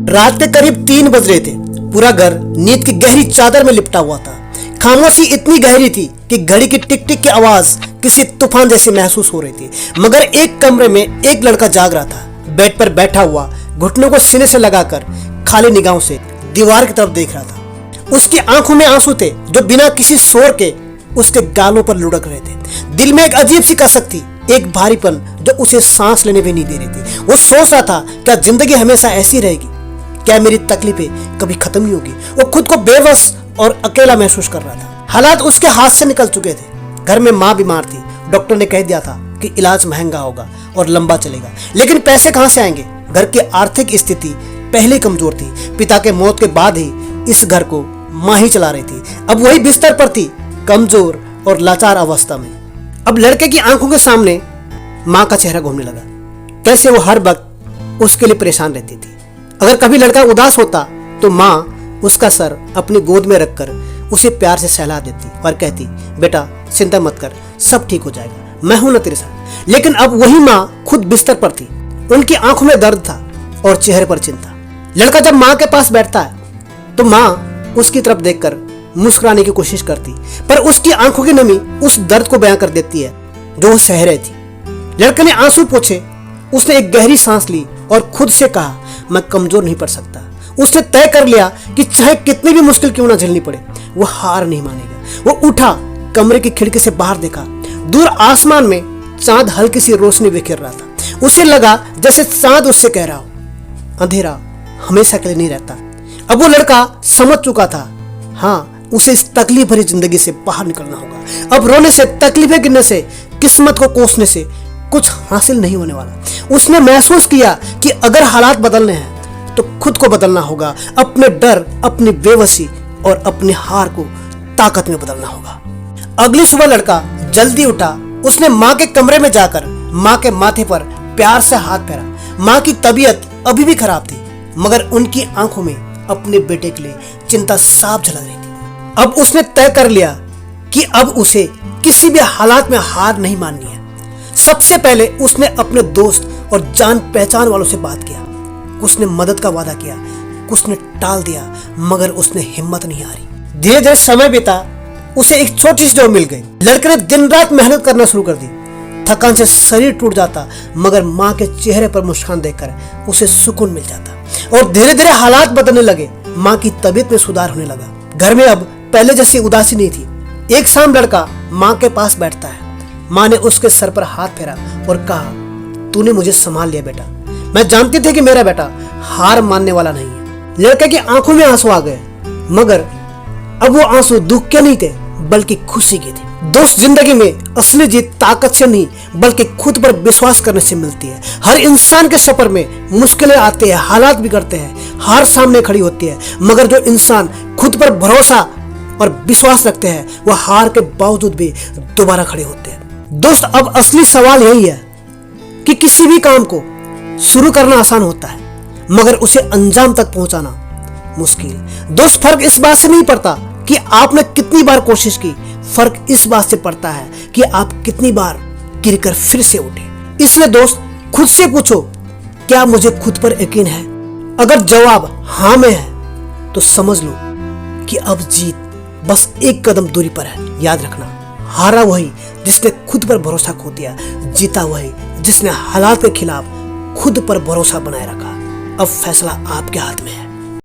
रात के करीब 3 बज रहे थे। पूरा घर नींद की गहरी चादर में लिपटा हुआ था। खामोशी इतनी गहरी थी कि घड़ी की टिक टिक की आवाज किसी तूफान जैसी महसूस हो रही थी। मगर एक कमरे में एक लड़का जाग रहा था, बेड पर बैठा हुआ, घुटनों को सीने से लगाकर खाली निगाहों से दीवार की तरफ देख रहा था। उसकी आंखों में आंसू थे जो बिना किसी शोर के उसके गालों पर लुढ़क रहे थे। दिल में एक अजीब सी कसक थी, एक भारीपन जो उसे सांस लेने भी नहीं दे रही थी। वो सोच रहा था, क्या जिंदगी हमेशा ऐसी रहेगी? क्या मेरी तकलीफें कभी खत्म नहीं होगी? वो खुद को बेबस और अकेला महसूस कर रहा था। हालात उसके हाथ से निकल चुके थे। घर में माँ बीमार थी। डॉक्टर ने कह दिया था कि इलाज महंगा होगा और लंबा चलेगा, लेकिन पैसे कहां से आएंगे? घर की आर्थिक स्थिति पहले कमजोर थी। पिता के मौत के बाद ही इस घर को माँ ही चला रही थी। अब वही बिस्तर पर थी, कमजोर और लाचार अवस्था में। अब लड़के की आंखों के सामने माँ का चेहरा घूमने लगा। कैसे वो हर वक्त उसके लिए परेशान रहती थी। अगर कभी लड़का उदास होता तो माँ उसका सर अपनी गोद में रखकर उसे प्यार से सहला देती और कहती, बेटा चिंता मत कर, सब ठीक हो जाएगा, मैं हूं ना तेरे साथ। लेकिन अब वही माँ खुद बिस्तर पर थी। उनकी आंखों में दर्द था और चेहरे पर चिंता। लड़का जब माँ के पास बैठता है तो माँ उसकी तरफ देखकर मुस्कुराने की कोशिश करती, पर उसकी आंखों की नमी उस दर्द को बयां कर देती है जो वो सह रही थी। लड़के ने आंसू पोंछे, उसने एक गहरी सांस ली और खुद से कहा, मैं कमजोर नहीं पड़ सकता। उसने तय कर लिया कि चाहे कितनी भी मुश्किल क्यों ना झेलनी पड़े, वो हार नहीं मानेगा। वो उठा, कमरे की खिड़की से बाहर देखा। दूर आसमान में चांद हल्की सी रोशनी बिखेर रहा था। उसे लगा जैसे चांद उससे कह रहा हो, अंधेरा हमेशा के लिए नहीं रहता। अब वो लड़का समझ चुका था, हाँ, उसे इस तकलीफ भरी जिंदगी से बाहर निकलना होगा। अब रोने से, तकलीफें गिनने से, किस्मत को कोसने से कुछ हासिल नहीं होने वाला। उसने महसूस किया कि अगर हालात बदलने हैं तो खुद को बदलना होगा। अपने डर, अपनी बेबसी और अपनी हार को ताकत में बदलना होगा। अगली सुबह लड़का जल्दी उठा। उसने माँ के कमरे में जाकर माँ के माथे पर प्यार से हाथ फेरा। माँ की तबीयत अभी भी खराब थी, मगर उनकी आंखों में अपने बेटे के लिए चिंता साफ झलक रही थी। अब उसने तय कर लिया कि अब उसे किसी भी हालात में हार नहीं माननी है। सबसे पहले उसने अपने दोस्त और जान पहचान वालों से बात किया। उसने मदद का वादा किया, उसने टाल दिया, मगर उसने हिम्मत नहीं हारी। धीरे धीरे समय बीता, उसे एक छोटी सी जॉब मिल गई। लड़के ने दिन रात मेहनत करना शुरू कर दी। थकान से शरीर टूट जाता, मगर माँ के चेहरे पर मुस्कान देखकर उसे सुकून मिल जाता। और धीरे धीरे हालात बदलने लगे। माँ की तबीयत में सुधार होने लगा। घर में अब पहले जैसी उदासी नहीं थी। एक शाम लड़का माँ के पास बैठता है। माँ ने उसके सर पर हाथ फेरा और कहा, तूने मुझे संभाल लिया बेटा। मैं जानती थी कि मेरा बेटा हार मानने वाला नहीं है। लड़के की आंखों में आंसू आ गए, मगर अब वो आंसू दुख के नहीं थे, बल्कि खुशी के थे। दोस्त, जिंदगी में असली जीत ताकत से नहीं, बल्कि खुद पर विश्वास करने से मिलती है। हर इंसान के सफर में मुश्किलें आती है, हालात बिगड़ते हैं, हार सामने खड़ी होती है, मगर जो इंसान खुद पर भरोसा और विश्वास रखते हैं, वह हार के बावजूद भी दोबारा खड़े होते हैं। दोस्त, अब असली सवाल यही है कि किसी भी काम को शुरू करना आसान होता है, मगर उसे अंजाम तक पहुंचाना मुश्किल। दोस्त, फर्क इस बात से नहीं पड़ता कि आपने कितनी बार कोशिश की, फर्क इस बात से पड़ता है कि आप कितनी बार गिरकर फिर से उठे। इसलिए दोस्त, खुद से पूछो, क्या मुझे खुद पर यकीन है? अगर जवाब हाँ में है तो समझ लो कि अब जीत बस एक कदम दूरी पर है। याद रखना, हारा वही जिसने खुद पर भरोसा खो दिया, जीता वही जिसने हालात के खिलाफ खुद पर भरोसा बनाए रखा। अब फैसला आपके हाथ में है।